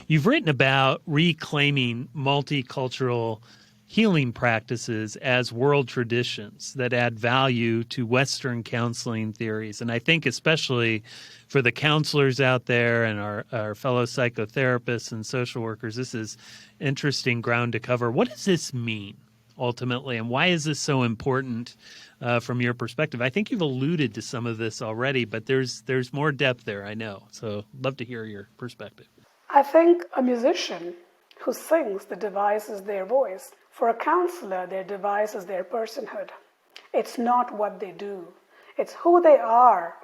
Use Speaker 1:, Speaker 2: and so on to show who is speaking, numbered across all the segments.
Speaker 1: You've written about reclaiming multicultural healing practices as world traditions that add value to Western counseling theories. And I think especially for the counselors out there and our fellow psychotherapists and social workers, this is interesting ground to cover. What does this mean ultimately, and why is this so important from your perspective? I think you've alluded to some of this already, but there's more depth there, I know. So love to hear your perspective.
Speaker 2: I think a musician who sings, the device is their voice. For a counselor, their device is their personhood. It's not what they do. It's who they are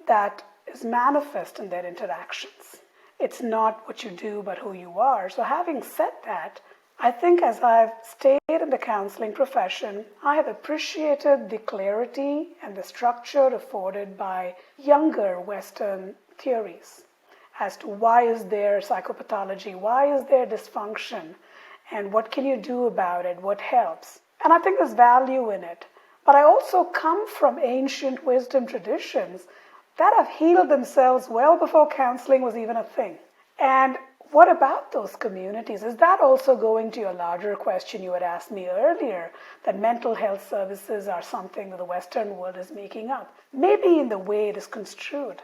Speaker 2: that is manifest in their interactions. It's not what you do, but who you are. So having said that, I think as I've stayed in the counseling profession, I have appreciated the clarity and the structure afforded by younger Western theories as to why is there psychopathology, why is there dysfunction, and what can you do about it, what helps. And I think there's value in it. But I also come from ancient wisdom traditions that have healed themselves well before counseling was even a thing. And what about those communities? Is that also going to your larger question you had asked me earlier, that mental health services are something that the Western world is making up? Maybe in the way it is construed.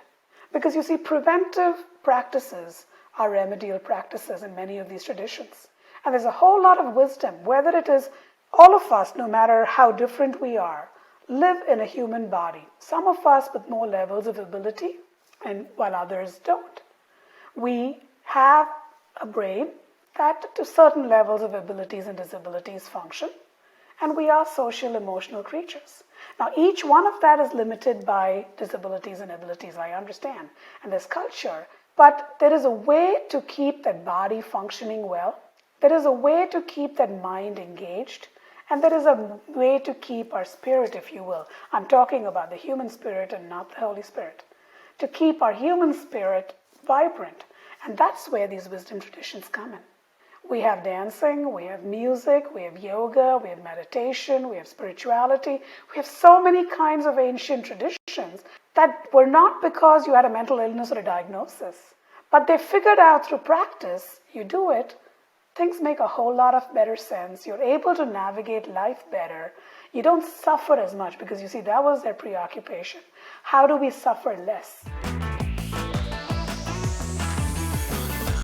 Speaker 2: Because you see, preventive practices are remedial practices in many of these traditions. And there's a whole lot of wisdom, whether it is all of us, no matter how different we are, live in a human body. Some of us with more levels of ability, and while others don't. We have a brain that to certain levels of abilities and disabilities function, and we are social emotional creatures. Now, each one of that is limited by disabilities and abilities, I understand, and there's culture, but there is a way to keep that body functioning well. There is a way to keep that mind engaged, and there is a way to keep our spirit, if you will. I'm talking about the human spirit and not the Holy Spirit. To keep our human spirit vibrant, and that's where these wisdom traditions come in. We have dancing, we have music, we have yoga, we have meditation, we have spirituality. We have so many kinds of ancient traditions that were not because you had a mental illness or a diagnosis, but they figured out through practice, you do it, things make a whole lot of better sense. You're able to navigate life better. You don't suffer as much because you see, that was their preoccupation. How do we suffer less?